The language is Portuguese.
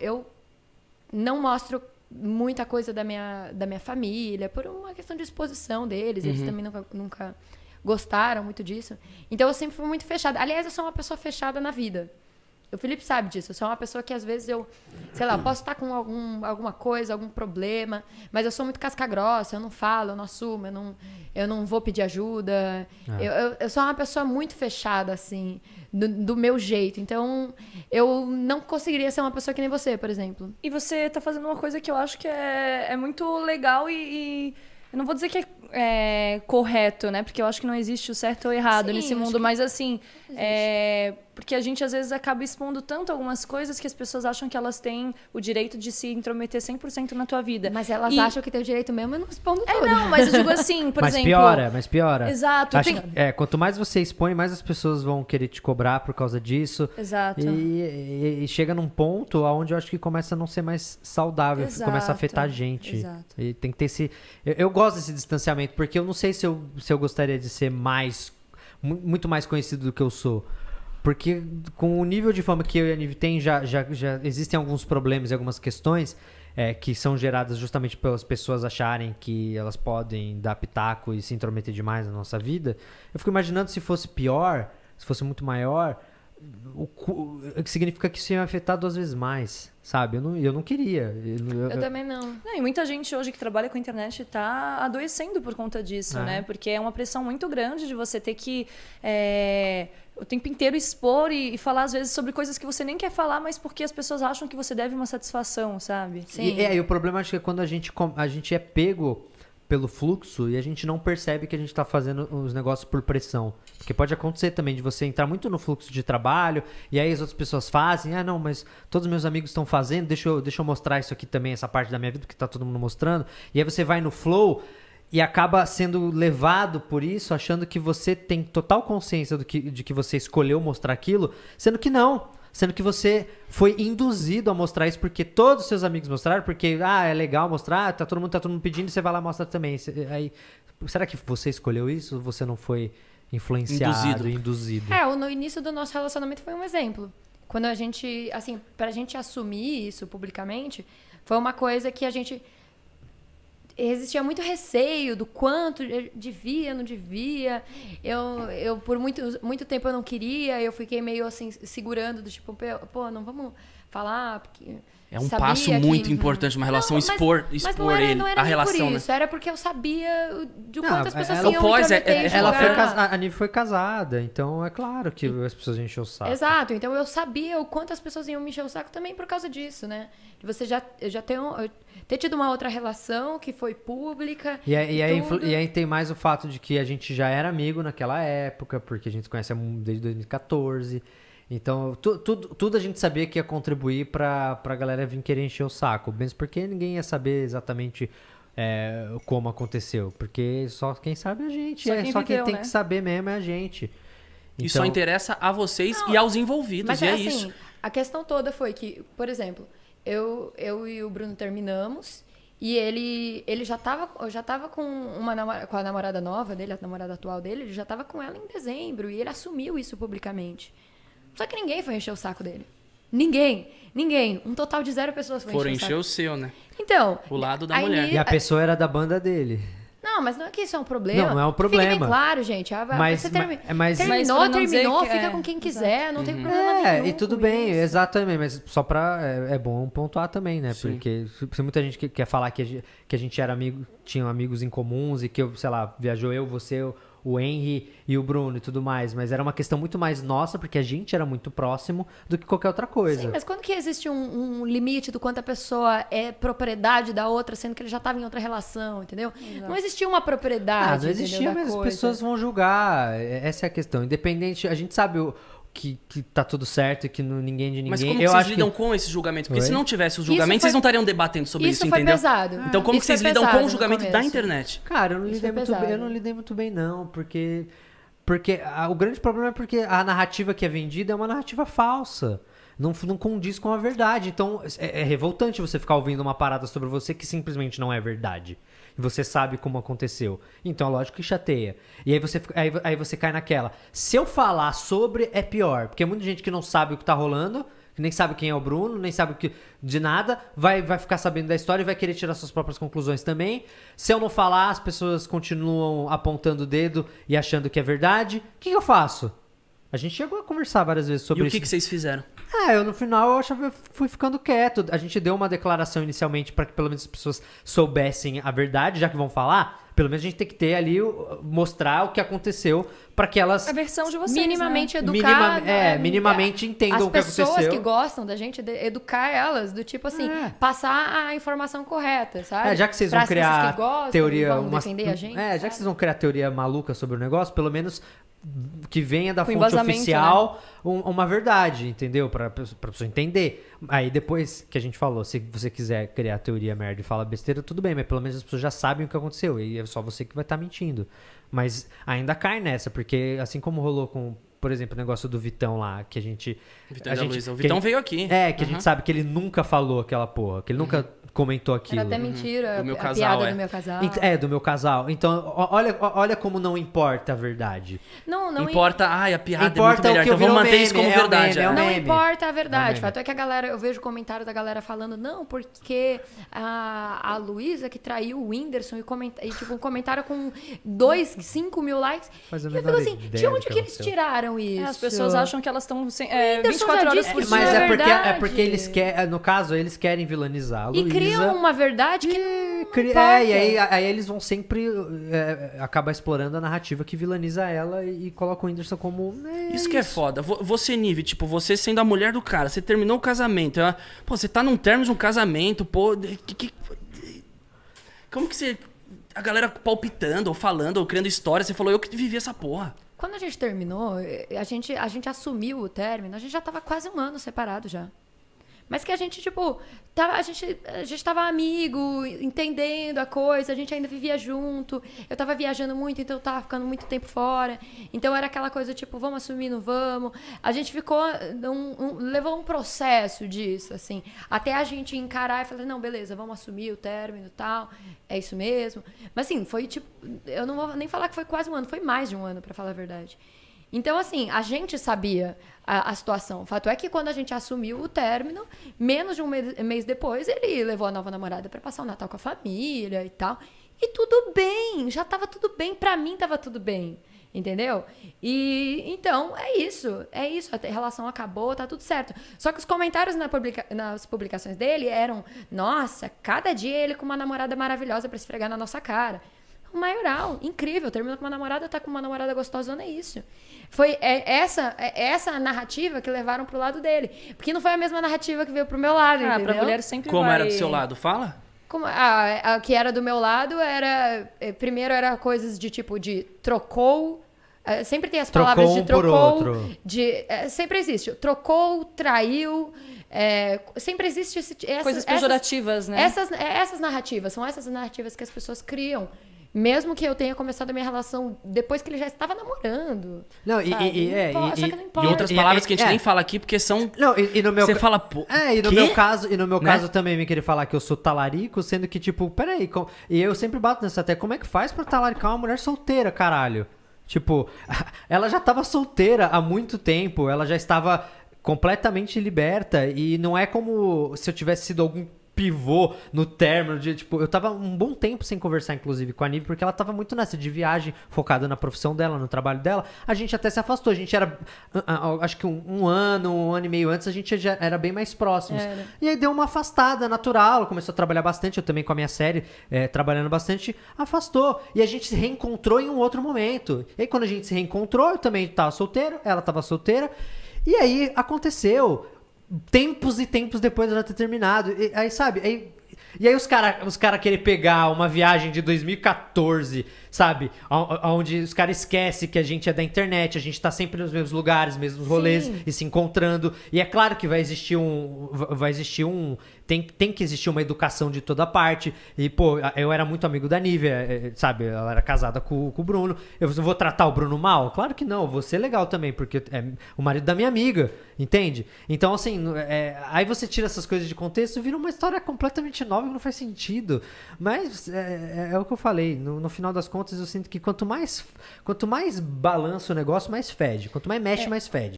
Eu não mostro muita coisa da minha família, por uma questão de exposição deles. Eles também nunca gostaram muito disso. Então, eu sempre fui muito fechada. Aliás, eu sou uma pessoa fechada na vida. O Felipe sabe disso. Eu sou uma pessoa que, às vezes, sei lá, posso estar com alguma coisa, algum problema, mas eu sou muito casca-grossa, eu não falo, eu não assumo, eu não vou pedir ajuda. Eu sou uma pessoa muito fechada, assim, do meu jeito. Então, eu não conseguiria ser uma pessoa que nem você, por exemplo. E você tá fazendo uma coisa que eu acho que é muito legal e eu não vou dizer que é correto, né? Porque eu acho que não existe o certo ou errado nesse mundo, mas assim, porque a gente às vezes acaba expondo tanto algumas coisas que as pessoas acham que elas têm o direito de se intrometer 100% na tua vida. Mas elas acham que tem o direito mesmo e não expondo tudo. Não, mas eu digo assim, por exemplo... Mas piora. Exato. Quanto mais você expõe, mais as pessoas vão querer te cobrar por causa disso. Exato. E chega num ponto onde eu acho que começa a não ser mais saudável, começa a afetar a gente. Exato. E tem que ter esse... Eu gosto desse distanciamento, porque eu não sei se eu gostaria de ser muito mais conhecido do que eu sou. Porque com o nível de fama que eu e a Nive tem, já existem alguns problemas e algumas questões que são geradas justamente pelas pessoas acharem que elas podem dar pitaco e se intrometer demais na nossa vida. Eu fico imaginando se fosse pior, se fosse muito maior, o que significa que isso ia me afetar 2 vezes mais, sabe? Eu não queria. Eu também não. E muita gente hoje que trabalha com a internet tá adoecendo por conta disso, né? Porque é uma pressão muito grande de você ter que o tempo inteiro expor e falar às vezes sobre coisas que você nem quer falar, mas porque as pessoas acham que você deve uma satisfação, sabe? Sim. E o problema acho que é quando a gente é pego pelo fluxo e a gente não percebe que a gente está fazendo os negócios por pressão. Porque pode acontecer também de você entrar muito no fluxo de trabalho e aí as outras pessoas fazem, não, mas todos os meus amigos estão fazendo, deixa eu mostrar isso aqui também, essa parte da minha vida, porque tá todo mundo mostrando. E aí você vai no flow e acaba sendo levado por isso, achando que você tem total consciência de que você escolheu mostrar aquilo, sendo que não. Sendo que você foi induzido a mostrar isso porque todos os seus amigos mostraram, porque é legal mostrar, tá todo mundo pedindo, você vai lá e mostra também. Aí, será que você escolheu isso ou você não foi influenciado, induzido? No início do nosso relacionamento foi um exemplo. Quando a gente, assim, pra gente assumir isso publicamente, foi uma coisa que a gente... Existia muito receio do quanto devia, não devia. Eu por muito tempo eu não queria, eu fiquei meio assim, segurando, do tipo, pô, não vamos falar, porque... É um passo muito importante, uma relação, expor a relação, isso, era porque eu sabia de quantas pessoas iam me a Nive foi casada, então é claro que as pessoas encheu o saco. Exato, então eu sabia o quanto as pessoas iam me encher o saco também por causa disso, né? De você já ter tido uma outra relação que foi pública. E aí tem mais o fato de que a gente já era amigo naquela época, porque a gente se conhece desde 2014. Então, tudo a gente sabia que ia contribuir pra galera vir querer encher o saco. Mesmo porque ninguém ia saber exatamente como aconteceu. Porque só quem sabe é a gente. Quem tem que saber mesmo é a gente. Então, e só interessa a vocês e aos envolvidos. Mas é assim, isso. A questão toda foi que, por exemplo, eu e o Bruno terminamos. E ele já tava com com a namorada nova dele, a namorada atual dele. Ele já tava com ela em dezembro. E ele assumiu isso publicamente. Só que ninguém foi encher o saco dele. Ninguém. Um total de 0 pessoas foram encher o seu, né? Então... O lado da mulher. E a pessoa era da banda dele. Não, mas não é que isso é um problema. Não é um problema. Fique bem claro, gente. Você terminou, fica com quem quiser. Não tem problema nenhum. E tudo bem, isso. Exatamente. Mas só pra... É bom pontuar também, né? Sim. Porque se muita gente quer falar que a gente era amigo, tinha amigos em comuns e que eu, sei lá, viajou você... o Henry e o Bruno e tudo mais, mas era uma questão muito mais nossa, porque a gente era muito próximo do que qualquer outra coisa. Sim, mas quando que existe um limite do quanto a pessoa é propriedade da outra, sendo que ele já estava em outra relação, entendeu? Exato. Não existia uma propriedade. Não existia, mas as pessoas vão julgar. Essa é a questão. Independente, a gente sabe que tá tudo certo e que ninguém de ninguém... Mas como vocês lidam com esse julgamento? Porque se não tivesse o julgamento, vocês não estariam debatendo sobre isso, entendeu? Isso foi pesado. Então como vocês lidam com o julgamento da internet? Cara, eu não lidei muito bem, não, porque o grande problema é porque a narrativa que é vendida é uma narrativa falsa. Não condiz com a verdade. Então, é revoltante você ficar ouvindo uma parada sobre você que simplesmente não é verdade. E você sabe como aconteceu. Então, lógico que chateia. E aí você cai naquela. Se eu falar sobre, é pior. Porque muita gente que não sabe o que tá rolando, que nem sabe quem é o Bruno, nem sabe de nada, vai ficar sabendo da história e vai querer tirar suas próprias conclusões também. Se eu não falar, as pessoas continuam apontando o dedo e achando que é verdade. O que eu faço? A gente chegou a conversar várias vezes sobre isso. E o que vocês fizeram? Eu no final eu fui ficando quieto. A gente deu uma declaração inicialmente para que pelo menos as pessoas soubessem a verdade, já que vão falar. Pelo menos a gente tem que ter ali, mostrar o que aconteceu para que elas... A versão de vocês, minimamente educar. Minimamente entendam o que aconteceu. As pessoas que gostam da gente, educar elas, do tipo assim, passar a informação correta, sabe? Já que vocês vão criar teoria... Vão defender a gente, já que vocês vão criar teoria maluca sobre o negócio, pelo menos que venha da fonte embasamento, oficial, né? Uma verdade, entendeu? Pra pessoa entender. Aí depois que a gente falou, se você quiser criar teoria merda e falar besteira, tudo bem, mas pelo menos as pessoas já sabem o que aconteceu. E é só você que vai estar mentindo. Mas ainda cai nessa, porque assim como rolou com, por exemplo, o negócio do Vitão lá, que a gente... O Vitão veio aqui. Que a gente sabe que ele nunca falou aquela porra, que ele nunca comentou aquilo. Era até mentira, do meu casal, piada do meu casal. Do meu casal. Então, olha como não importa a verdade. Não importa, a piada importa é muito melhor, então vamos manter isso como verdade. Não importa a verdade. O fato é que a galera, eu vejo comentários da galera falando, não, porque a Luísa que traiu o Whindersson e tipo, um comentário com 5 mil likes. Mas eu fico assim, de onde que eles tiraram isso? As pessoas acham que elas estão 24 horas por dia. Mas porque eles querem, no caso, eles querem vilanizar a Luísa. E criam uma verdade que não importa. E aí eles vão sempre acabar explorando a narrativa que vilaniza ela e coloca o Whindersson como... Isso que é foda. Você, Nive, tipo, você sendo a mulher do cara, você terminou o casamento. Você tá num término de um casamento, como que você... A galera palpitando, ou falando, ou criando história, você falou, eu que vivi essa porra. Quando a gente terminou, a gente assumiu o término, a gente já tava quase 1 ano separado já. Mas que a gente, tipo, a gente tava amigo, entendendo a coisa, a gente ainda vivia junto. Eu tava viajando muito, então eu tava ficando muito tempo fora. Então era aquela coisa, tipo, vamos assumir, não vamos. A gente ficou, levou um processo disso, assim, até a gente encarar e falar, não, beleza, vamos assumir o término e tal, é isso mesmo. Mas assim, foi tipo, eu não vou nem falar que foi quase 1 ano, foi mais de 1 ano, pra falar a verdade. Então, assim, a gente sabia a situação. O fato é que quando a gente assumiu o término, menos de um mês depois, ele levou a nova namorada para passar o Natal com a família e tal. E tudo bem, já tava tudo bem. Pra mim tava tudo bem, entendeu? E então, é isso. A relação acabou, tá tudo certo. Só que os comentários nas publicações dele eram, nossa, cada dia ele com uma namorada maravilhosa para esfregar na nossa cara. O maioral, incrível, terminou com uma namorada, tá com uma namorada gostosona, é isso. Foi essa narrativa que levaram pro lado dele. Porque não foi a mesma narrativa que veio pro meu lado, entendeu? Pra mulher sempre Como era do seu lado? Fala. A que era do meu lado era... Primeiro era coisas de tipo de trocou... Sempre tem as palavras de trocou... sempre existe. Trocou, traiu... sempre existe coisas pejorativas, né? Essas narrativas, são essas narrativas que as pessoas criam. Mesmo que eu tenha começado a minha relação depois que ele já estava namorando. Não, só que não importa. E outras palavras que a gente nem fala aqui, porque são... Não, e no meu... Você fala, pô... E no meu caso também me querer falar que eu sou talarico, sendo que, tipo, peraí... E eu sempre bato nessa até, como é que faz pra talaricar uma mulher solteira, caralho? Tipo, ela já tava solteira há muito tempo, ela já estava completamente liberta, e não é como se eu tivesse sido algum pivô no término de, tipo, eu tava um bom tempo sem conversar, inclusive, com a Nive, porque ela tava muito nessa de viagem, focada na profissão dela, no trabalho dela. A gente até se afastou, a gente era, acho que um ano e meio antes, a gente já era bem mais próximos. E aí deu uma afastada natural, ela começou a trabalhar bastante, eu também com a minha série, trabalhando bastante, afastou. E a gente se reencontrou em um outro momento. E aí quando a gente se reencontrou, eu também tava solteiro, ela tava solteira, e aí aconteceu... Tempos e tempos depois de ela ter terminado. E aí, sabe? E aí os cara querem pegar uma viagem de 2014, sabe? Onde os caras esquecem que a gente é da internet, a gente tá sempre nos mesmos lugares, mesmos rolês, sim, e se encontrando. E é claro que vai existir um... Tem que existir uma educação de toda parte. E, pô, eu era muito amigo da Nívia, sabe? Ela era casada com o Bruno. Eu vou tratar o Bruno mal? Claro que não, eu vou ser legal também, porque é o marido da minha amiga, entende? Então, assim, aí você tira essas coisas de contexto e vira uma história completamente nova que não faz sentido. Mas é o que eu falei, no final das contas eu sinto que quanto mais balança o negócio, mais fede. Quanto mais mexe, mais fede.